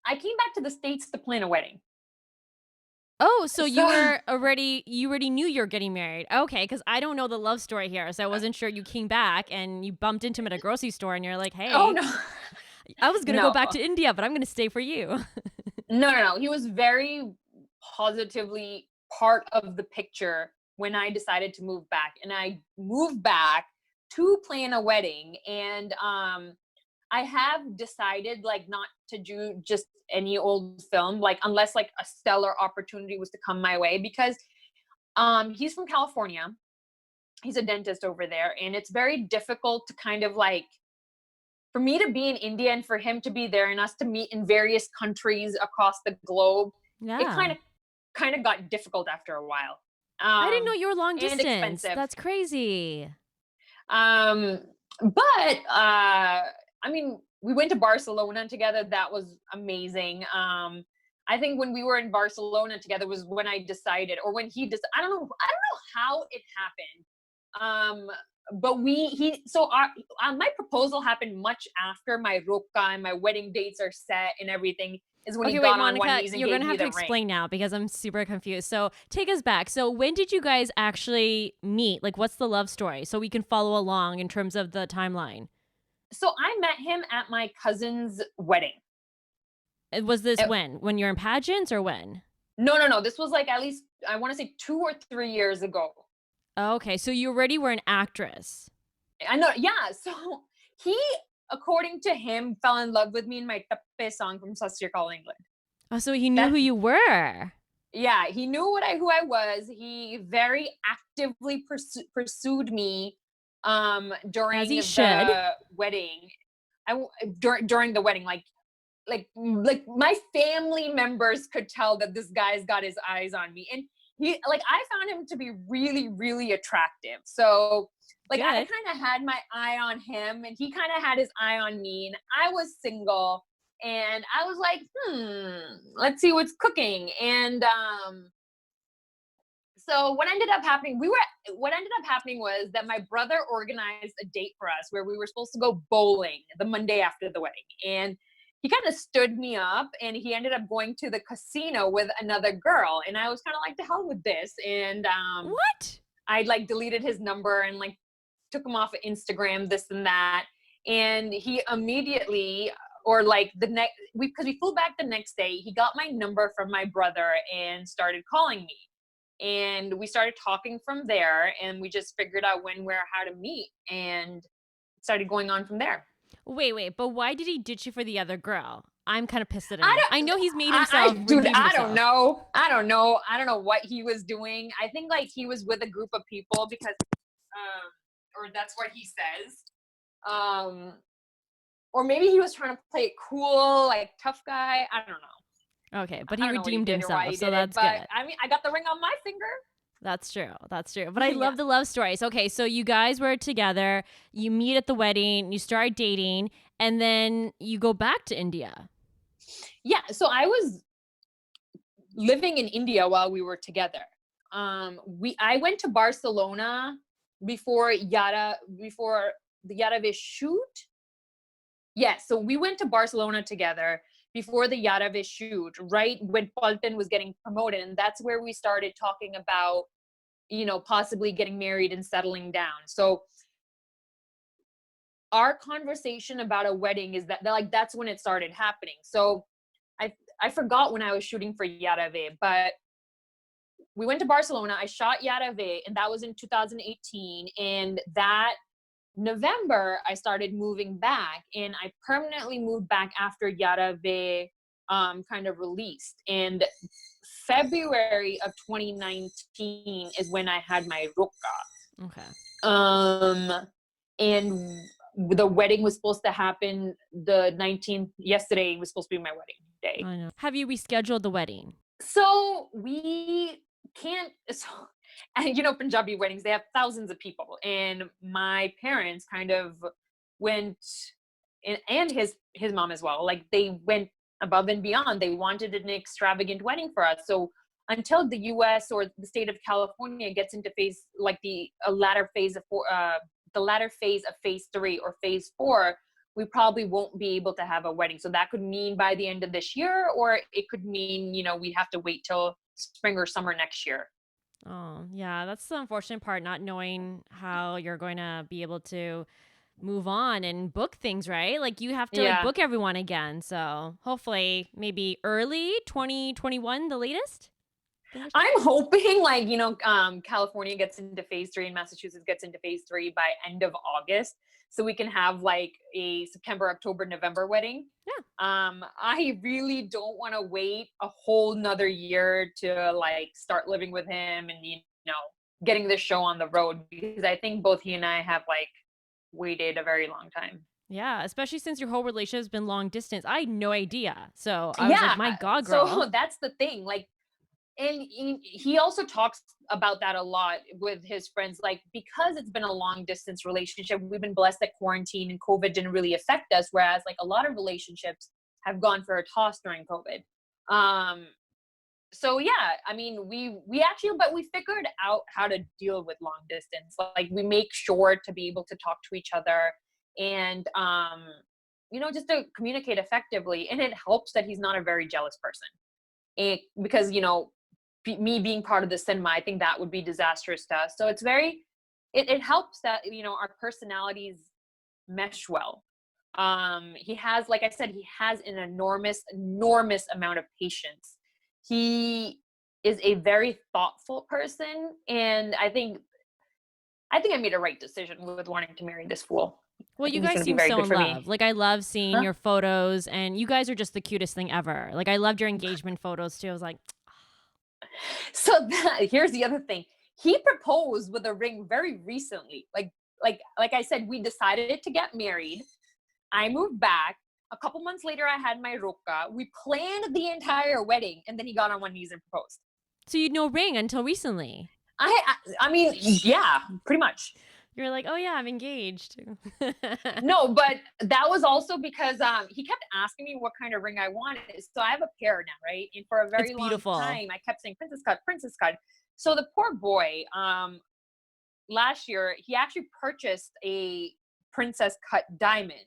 I came back to the States to plan a wedding. Oh, so So you already knew you were getting married. Okay, because I don't know the love story here, so I wasn't sure you came back and you bumped into him at a grocery store and you're like, oh "Hey, no. I was gonna go No. back to India, but I'm gonna stay for you." No. He was very positively part of the picture when I decided to move back. And I moved back to plan a wedding. And I have decided like not to do just any old film, like unless like a stellar opportunity was to come my way, because he's from California. He's a dentist over there, and it's very difficult to kind of like for me to be in India and for him to be there and us to meet in various countries across the globe. It Yeah. kind of got difficult after a while. I didn't know you were long And distance. expensive. That's crazy. Um, but I mean, we went to Barcelona together. That was amazing. I think when we were in Barcelona together was when I decided, or when he just, I don't know how it happened. But my proposal happened much after my roka and my wedding dates are set and everything is when he Okay, wait, got on one Monica, knees and you're gave gonna me have to the ring. explain now because I'm super confused. So take us back. So when did you guys actually meet? Like, what's the love story so we can follow along in terms of the timeline? So I met him at my cousin's wedding. Was this Uh, when? When you're in pageants or when? no. This was like at least I want to say 2 or 3 years ago. Okay, so you already were an actress. I know, yeah. So he, according to him, fell in love with me in my Tappe song from Sastyakal, England. Oh, so he knew who That you were. Yeah, he knew who I was. He very actively pursued me As during he should. the wedding. During the wedding, like my family members could tell that this guy's got his eyes on me, and I found him to be really really attractive. So like I Good. kind of had my eye on him and he kind of had his eye on me, and I was single, and I was like, let's see what's cooking. And so what ended up happening was that my brother organized a date for us where we were supposed to go bowling the Monday after the wedding. And he kind of stood me up and he ended up going to the casino with another girl. And I was kind of like, to hell with this. And What? I like deleted his number and like took him off of Instagram, this and that. And he immediately, or like the next, because we flew back the next day, he got my number from my brother and started calling me. And we started talking from there, and we just figured out when, where, how to meet, and it started going on from there. Wait, but why did he ditch you for the other girl? I'm kind of pissed at him. I I don't, know he's made himself dude, redeemed himself. I don't know what he was doing. I think like he was with a group of people because, or that's what he says. Um, or maybe he was trying to play it cool, like tough guy. I don't know. Okay, but I he don't know what he redeemed did or why himself, he so did it, that's but good. I mean, I got the ring on my finger. That's true. That's true. But I Yeah. love the love stories. Okay, so you guys were together, you meet at the wedding, you start dating, and then you go back to India. Yeah. So I was living in India while we were together. I went to Barcelona before the Yadav shoot. Yes, so we went to Barcelona together before the Yadav shoot, right when Paltan was getting promoted, and that's where we started talking about, possibly getting married and settling down. So our conversation about a wedding is like that's when it started happening. So I forgot when I was shooting for Yadav, but we went to Barcelona. I shot Yadav, and that was in 2018. And that November, I started moving back, and I permanently moved back after Yadav kind of released. And February of 2019 is when I had my roka. Okay. And the wedding was supposed to happen the 19th. Yesterday was supposed to be my wedding day. I know. Have you rescheduled the wedding? So we can't. So, and Punjabi weddings, they have thousands of people, and my parents kind of went, and his mom as well. Like they went above and beyond. They wanted an extravagant wedding for us. So until the U.S. or the state of California gets into phase like the latter phase of phase 3 or phase 4, we probably won't be able to have a wedding. So that could mean by the end of this year, or it could mean, we have to wait till spring or summer next year. Oh, yeah, that's the unfortunate part, not knowing how you're going to be able to move on and book things, right? Like you have to like Yeah. book everyone again. So hopefully maybe early 2021, the latest. Fingers crossed. I'm hoping like, California gets into phase three and Massachusetts gets into phase three by end of August. So we can have like a September, October, November wedding. Yeah. I really don't want to wait a whole nother year to like start living with him and, know, getting this show on the road, because I think both he and I have like waited a very long time. Yeah, especially since your whole relationship has been long distance. I had no idea. So I was like, Yeah. my God, girl. So that's the thing. Like, and he also talks about that a lot with his friends, like, because it's been a long distance relationship, we've been blessed that quarantine and COVID didn't really affect us, whereas like a lot of relationships have gone for a toss during COVID. So yeah, I mean, we actually, but we figured out how to deal with long distance. Like we make sure to be able to talk to each other, and just to communicate effectively. And it helps that he's not a very jealous person, because me being part of the cinema, I think that would be disastrous to us. So it helps that our personalities mesh well. He has, like I said, he has an enormous amount of patience. He is a very thoughtful person, and I think I made a right decision with wanting to marry this fool. Well, I you think he's guys going to be seem very so good in for love. me. Like I love seeing Huh? your photos and you guys are just the cutest thing ever. Like I loved your engagement photos too. I was like, So here's the other thing. He proposed with a ring very recently. Like I said, we decided to get married. I moved back. A couple months later, I had my roka. We planned the entire wedding, and then he got on one knees and proposed. so you'd no ring until recently. I mean, yeah, pretty much. You're like, oh yeah, I'm engaged. No, but that was also because he kept asking me what kind of ring I wanted. So I have a pair now, right? And for a It's very long beautiful. time, I kept saying princess cut, princess cut. So the poor boy, last year, he actually purchased a princess cut diamond.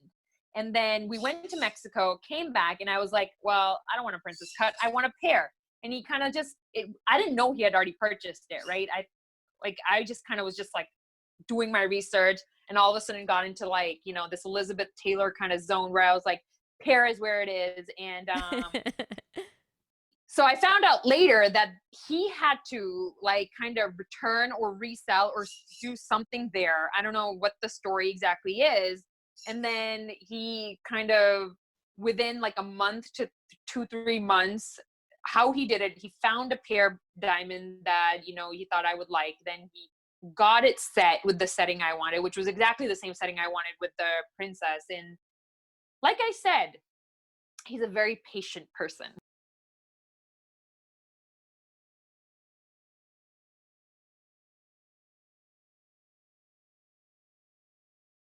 And then we went to Mexico, came back, and I was like, well, I don't want a princess cut. I want a pair. And he kind of I didn't know he had already purchased it, right? I just kind of was just like doing my research, and all of a sudden got into like, this Elizabeth Taylor kind of zone where I was like, pair is where it is. And so I found out later that he had to like kind of return or resell or do something there. I don't know what the story exactly is. And then he kind of, within like a month to 2-3 months, how he did it, he found a pair diamond that, he thought I would like. Then he got it set with the setting I wanted, which was exactly the same setting I wanted with the princess. And like I said, he's a very patient person.